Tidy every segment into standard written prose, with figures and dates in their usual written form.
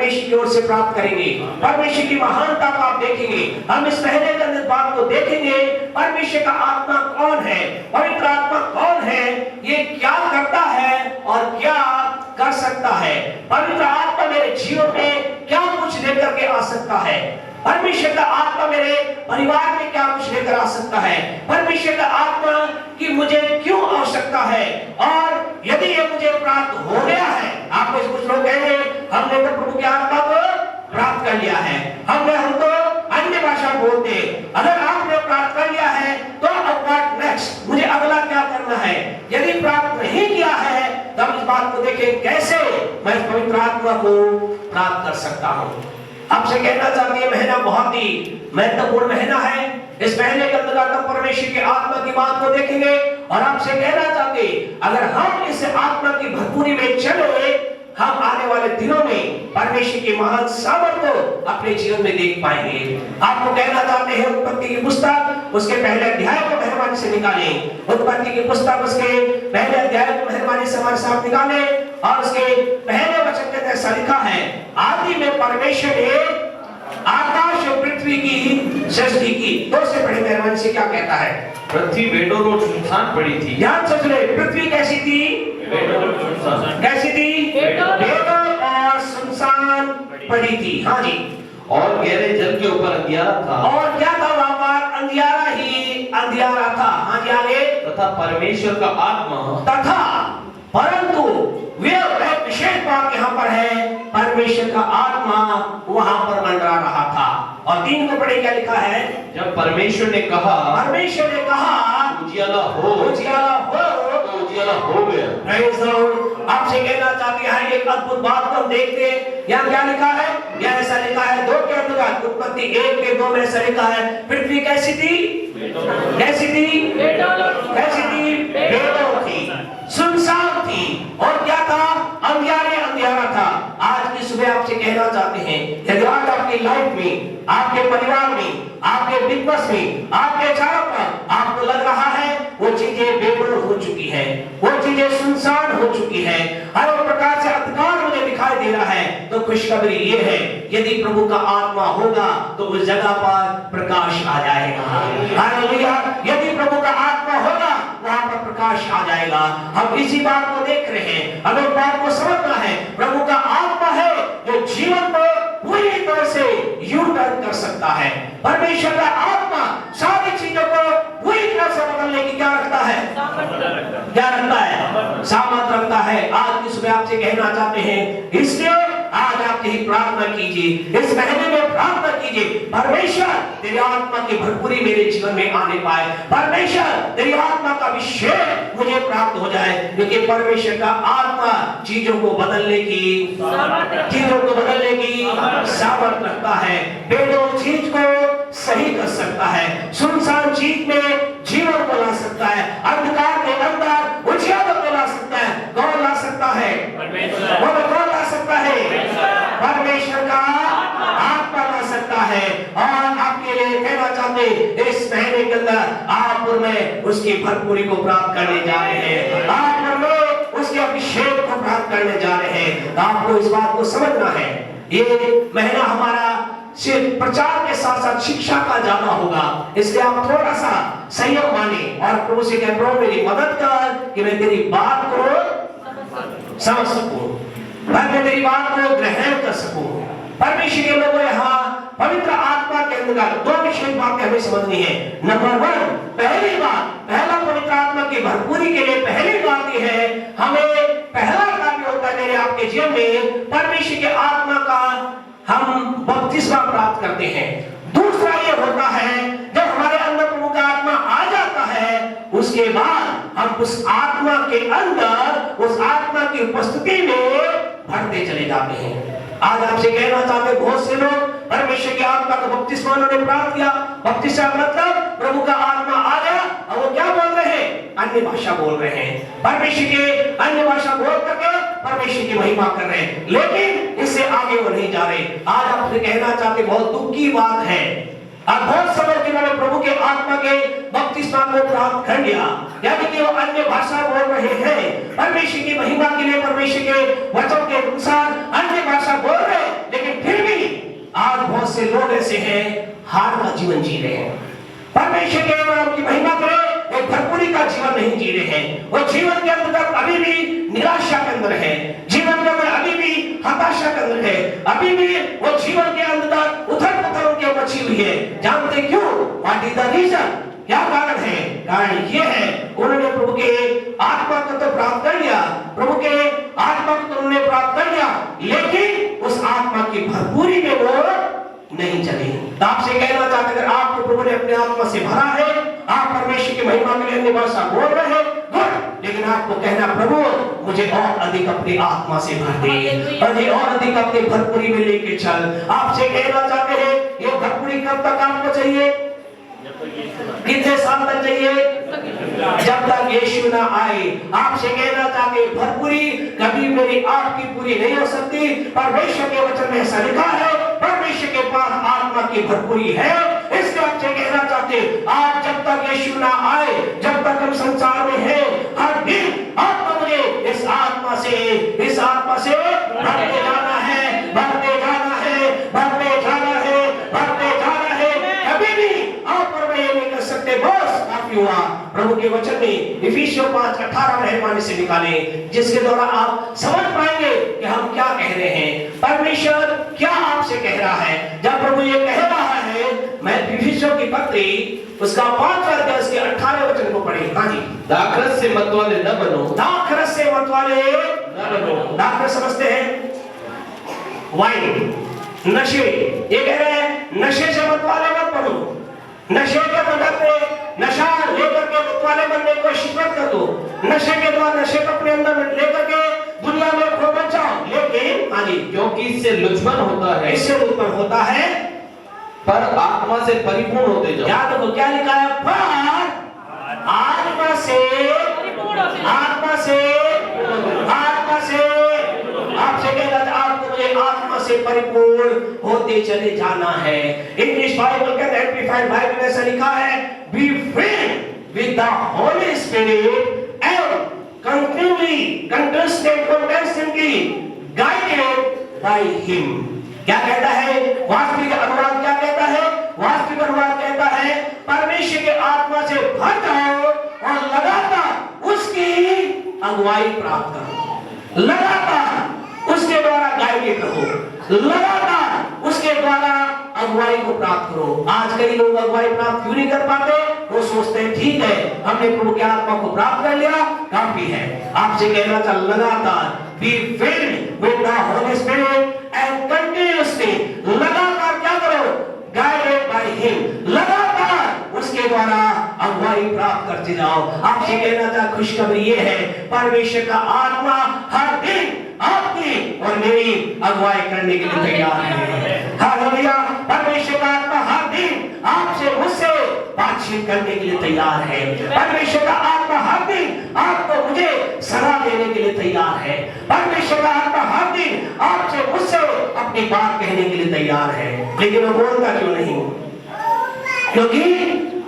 परमेश्वर की ओर से प्राप्त करेंगे। परमेश्वर की महानता को आप देखेंगे। हम इस महीने के अंदर बात को देखेंगे, परमेश्वर का आत्मा कौन है, पवित्र आत्मा कौन है, ये क्या करता है और क्या कर सकता है। पवित्र आत्मा मेरे जीवन में क्या कुछ लेकर के आ सकता है। परमेश्वर का आत्मा मेरे परिवार में क्या कुछ लेकर आ सकता है। परमेश्वर का आत्मा की मुझे क्यों आवश्यकता है, और यदि ये मुझे प्राप्त हो गया है, आप में से कुछ लोग कहेंगे हमने तो प्रभु की आत्मा को प्राप्त कर लिया है, हम तो अन्य भाषा बोलते। अगर आपने प्राप्त कर लिया है तो अब व्हाट नेक्स्ट, मुझे अगला क्या करना है। यदि प्राप्त नहीं किया है तो हम इस बात को देखें कैसे मैं इस पवित्र आत्मा को प्राप्त कर सकता हूँ। आपसे कहना चाहती है महीना बहुत ही महत्वपूर्ण महीना है। इस महीने के अंदर हम परमेश्वर की आत्मा की बात को देखेंगे और आपसे कहना चाहते अगर हम इस आत्मा की भरपूरी में चले, हम आने वाले दिनों में परमेश्वर की महान सामर्थ्य को अपने जीवन में देख पाएंगे। आपको कहना चाहते हैं उत्पत्ति की पुस्तक उसके पहले अध्याय को मेहरबानी से निकालें। उत्पत्ति की पुस्तक उसके पहले अध्याय को मेहरबानी से हमारे साथ निकालें और उसके पहले वचन के अंदर ऐसा लिखा है, आदि में परमेश्वर ने आकाश और पृथ्वी की सृष्टि की। दो से पढ़े मेहरबानी से क्या कहता है। पृथ्वी बेडोर और सुनसान पड़ी थी। ध्यान से सुने, पृथ्वी कैसी थी, कैसी थी, बेडोर और सुनसान पड़ी थी। हाँ जी। और गहरे जल के ऊपर अंधियारा था। और क्या था वहां पर, अंधियारा ही अंधियारा था। हाँ जी आगे। तथा परमेश्वर का आत्मा, तथा परंतु वे विशेष बात यहाँ पर है, परमेश्वर का आत्मा वहां पर मंडरा रहा था। और 3 को पढ़े क्या लिखा है, जब परमेश्वर ने कहा, परमेश्वर ने कहा उजियाला हो, उजियाला हो, तो उजियाला हो गया। Praise the Lord. आपसे कहना चाहते हैं एक अद्भुत बात को हम देखते हैं। यहाँ क्या लिखा है, यहाँ ऐसा लिखा है 2 के अंतर्गत उत्पत्ति 1 के 2 में ऐसा लिखा है, पृथ्वी कैसी थी, कैसी थी, कैसी थी, बेडोर थी, सुनसान थी, और क्या था, अंधियारे अंधियारा था। आज की सुबह आपसे कहना चाहते हैं यदि आज आपकी लाइफ में, आपके परिवार में, आपके बिजनेस में, आपके चारों पर आपको लग रहा है वो चीजें बेडोर हो चुकी है, वो चीजें सुनसान हो चुकी है, हर एक प्रकार से अंधकार मुझे दिखाई दे रहा है, तो खुशखबरी ये है यदि प्रभु का आत्मा होगा तो उस जगह पर प्रकाश आ जाएगा। हालेलुया। यदि प्रभु का आत्मा होगा वहां पर प्रकाश आ जाएगा। हम इसी बात को देख रहे हैं, हमें बात को समझना है। प्रभु का आत्मा है जो जीवन को पूरी तरह से यू टर्न कर सकता है। परमेश्वर का आत्मा सारी चीजों को पूरी तरह से बदलने की क्या रखता है, क्या रखता है, सामर्थ रखता है। आज की सुबह आपसे कहना चाहते हैं, इसलिए आज आप यही प्रार्थना कीजिए, इस महीने में प्रार्थना कीजिए, परमेश्वर तेरी आत्मा की भरपूरी मेरे जीवन में आने पाए, परमेश्वर तेरी आत्मा का अभिषेक मुझे प्राप्त हो जाए, क्योंकि परमेश्वर का आत्मा चीजों को बदलने की सामर्थ रखता है। बेडोर चीज को सही कर सकता है, सुनसान चीज में जीवन को ला सकता है, अंधकार के अंदर उजियारा को ला सकता है। कौन ला सकता है, वो कौन ला सकता है, परमेश्वर का आत्मा ला सकता है। और आपके लिए कहना चाहते इस महीने के अंदर आप और मैं उसकी भरपूरी को प्राप्त करने जा रहे हैं, आप और मैं उसके अभिषेक को प्राप्त करने जा रहे हैं। आपको इस बात को समझना है, ये महीना हमारा सिर्फ प्रचार के साथ साथ शिक्षा का जाना होगा, इसलिए आप थोड़ा सा संयम माने और प्रभु से कह, प्रभु मेरी मदद कर कि मैं तेरी बात को समझ सकूं, मैं तेरी बात को ग्रहण कर सकूं। परमेश्वर के लोगों यहाँ पवित्र आत्मा के अंदर 2 विशेष बातें हमें समझनी है। नंबर 1, पहली बात, पहला पवित्र आत्मा की भरपूरी के लिए पहली बात यह है, हमें पहला कार्य होता है मेरे आपके जीवन में परमेश्वर के आत्मा का हम बपतिस्मा प्राप्त करते हैं। दूसरा ये होता है जब हमारे अंदर प्रभु का आत्मा आ जाता है, उसके बाद हम उस आत्मा के अंदर, उस आत्मा की उपस्थिति में बढ़ते चले जाते हैं। आज आपसे कहना चाहते बहुत से लोग परमेश्वर की आत्मा का बपतिस्मा उन्होंने प्राप्त किया। बपतिस्मा मतलब प्रभु का आत्मा आ गया और वो क्या बोल रहे हैं, अन्य भाषा बोल रहे हैं, परमेश्वर के अन्य भाषा बोल करके परमेश्वर की महिमा कर रहे हैं, लेकिन इससे आगे वो नहीं जा रहे। आज आपसे कहना चाहते बहुत दुख की बात है, अब बहुत समय जिन्होंने प्रभु के आत्मा के बपतिस्मा को प्राप्त कर लिया, यानी कि वो अन्य भाषा बोल रहे हैं, परमेश्वर की महिमा के लिए परमेश्वर के वचन के अनुसार अन्य भाषा बोल रहे हैं, लेकिन ऐसे हैं हार का जीवन जी रहे हैं। परमेश्वर के नाम की महिमा करें, एक भरपूरी का जीवन नहीं जी रहे हैं। वो जीवन के अंदर अभी भी निराशा के अंदर है, जीवन के अंदर अभी भी हताशा के अंदर है, अभी भी वो जीवन के अंदर उथल पुथल के मची हुई है। जानते क्यों? What is the reason? क्या कारण है? कारण ये है, उन्होंने प्रभु के आत्मा को तो प्राप्त कर लिया, प्रभु के आत्मा को तो उन्होंने प्राप्त कर लिया, लेकिन उस आत्मा की भरपूरी में वो नहीं चले। तो आपसे कहना चाहते अगर आपको प्रभु ने अपने आत्मा से भरा है, आप परमेश्वर की महिमा के लिए अन्य भाषा बोल रहे हैं, गुड, लेकिन आपको कहना प्रभु मुझे और अधिक अपनी आत्मा से भर दे, मुझे और अधिक अपनी भरपूरी में लेके चल। आपसे कहना चाहते हैं ये भरपूरी कब तक आपको चाहिए? कितने साल तक चाहिए? जब तक यीशु ना आए। आपसे कहना चाहते भरपूरी कभी मेरी आपकी पूरी नहीं हो सकती। परमेश्वर के वचन में ऐसा लिखा है, परमेश्वर के पास आत्मा की भरपूरी है। इसलिए आपसे कहना चाहते आप जब तक यीशु ना आए, जब तक हम संसार में हैं, हर दिन आपको मुझे इस आत्मा से भरते जाना है, भरते जाना है, भरते जाना है, भरते जाना है। कभी भी आप पर मैं ये नहीं कर सकते बस काफी हुआ। प्रभु के वचन में इफिसियों 5:18 मेहरबानी से निकाले, जिसके द्वारा आप समझ पाएंगे कि हम क्या कह रहे हैं, परमेश्वर क्या आपसे कह रहा है। जब प्रभु ये कह रहा है, मैं इफिसियों की पत्री उसका 5वां अध्याय उसके 18वें वचन को पढ़े। हाँ जी, दाखरस से मतवाले न बनो, दाखरस से मतवाले न बनो। दाखरस समझते हैं वाइन, नशे। ये कह रहे हैं नशे से मतवाले मत बनो, नशे के मदद में नशा लेकर के मतवाले बनने की कोशिश मत कर दो। नशे के द्वारा नशे को अपने अंदर लेकर के दुनिया में खो मत जाओ, लेकिन हाँ जी, क्योंकि इससे लुचपन होता है, इससे उत्पन्न होता है, पर आत्मा से परिपूर्ण होते जाओ। याद रखो क्या लिखा है, पर आत्मा से, आत्मा से, आत्मा से। आपसे कहना था आपको मुझे आत्मा से परिपूर्ण होते चले जाना है। इंग्लिश बाइबल के एम्प्लीफाइड बाइबल में ऐसा लिखा है, be filled with the Holi spirit and continuously guided by him. क्या कहता है वास्तविक अनुवाद? क्या कहता है वास्तविक अनुवाद? कहता है परमेश्वर के आत्मा से भर जाओ और लगातार उसकी अगुवाई प्राप्त करो, लगातार उसके द्वारा गाइडेड रहो, लगातार उसके द्वारा अगुवाई को प्राप्त करो। आज कई लोग अगुवाई प्राप्त क्यों नहीं कर पाते? वो सोचते हैं ठीक है हमने प्रभु के आत्मा को प्राप्त कर लिया, काफी है। आपसे कहना था लगातार be filled with the Holi spirit and continuously, लगातार क्या करो? गाइडेड बाय हिम, लगातार उसके द्वारा अगुवाई प्राप्त करते जाओ। आपसे कहना था खुशखबरी ये है, परमेश्वर का आत्मा हर दिन आपकी और मेरी अगुवाई करने के लिए तैयार है। हालेलुया। परमेश्वर का आत्मा हर दिन आपसे मुझसे बातचीत करने के लिए तैयार है। परमेश्वर का आत्मा हर दिन आपको मुझे सलाह देने के लिए तैयार है। परमेश्वर का आत्मा हर दिन आपसे मुझसे अपनी बात कहने के लिए तैयार है, लेकिन वो बोलता क्यों नहीं? क्योंकि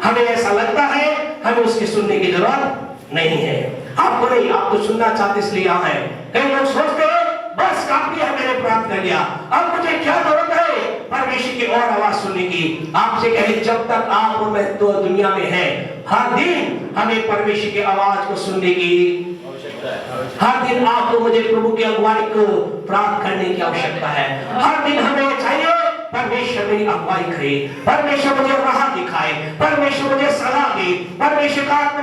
हमें ऐसा लगता है हमें उसकी सुनने की जरूरत नहीं है। आपको नहीं, आप तो सुनना चाहते इसलिए यहाँ है। कई लोग सोचते हैं बस काफी है मैंने प्राप्त कर लिया, अब मुझे क्या जरूरत है परमेश्वर की और आवाज सुनने की। आपसे कहे जब तक आप और मैं तो दुनिया में है, हर दिन हमें परमेश्वर की आवाज को सुनने की आवश्यकता है। हर दिन आपको मुझे प्रभु की अगुवाई को प्राप्त करने की आवश्यकता है। हर दिन हमें चाहिए परमेश्वर मेरी अगुवाई करे, परमेश्वर मुझे राह दिखाए, परमेश्वर मुझे सलाह दे, परमेश्वर का आत्मा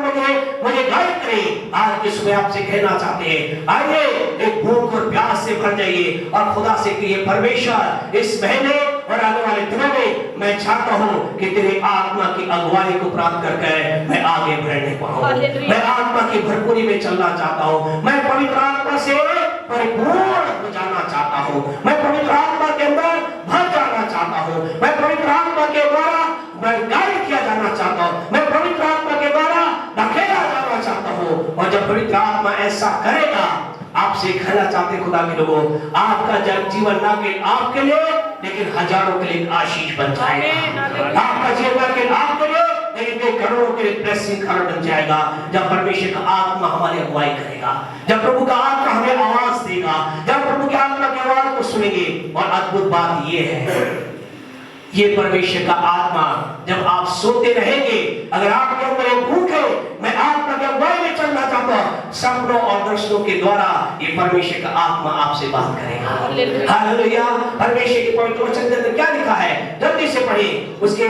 मुझे गाइड करे। आज की सुबह आपसे कहना चाहते हैं आइए एक भूख और प्यास से भर जाइए और खुदा से कहिए परमेश्वर इस महीने और आने वाले दिनों में मैं चाहता हूँ कि तेरे आत्मा की अगुवाई को प्राप्त करके मैं आगे बढ़ने पाऊँ, मैं आत्मा की भरपूरी में चलना चाहता हूँ, मैं पवित्र आत्मा से परिपूर्ण हो जाना चाहता हूँ, मैं पवित्र आत्मा के अंदर भर जाना चाहता हूँ, मैं पवित्र आत्मा के द्वारा मैं गाइड किया जाना चाहता हूँ, मैं पवित्र आत्मा के द्वारा धकेला जाना चाहता हूँ। और जब पवित्र आत्मा ऐसा करेगा, आपसे कहना चाहते खुदा के लोगों, आपका जब जीवन ना केवल आपके लिए लेकिन हजारों के लिए आशीष बन जाएगा। आपका जीवन केवल आपके लिए लेकिन करोड़ों के लिए ब्लेसिंग खड़ा बन जाएगा। जब परमेश्वर का आत्मा हमारी अगुवाई करेगा, जब प्रभु का आत्मा हमें आवाज देगा, जब प्रभु के आत्मा की आवाज को सुनेंगे। और अद्भुत बात ये है ये परमेश्वर का आत्मा जब आप सोते रहेंगे, अगर आपके अंदर एक भूख है, मैं आत्मा की अगुवाई में चलना चाहता हूं, सपनों और दर्शनों के द्वारा ये परमेश्वर का आत्मा आपसे बात करेगा। हालेलुया। परमेश्वर के पवित्र वचन के अंदर क्या लिखा है, जल्दी से पढ़िए उसके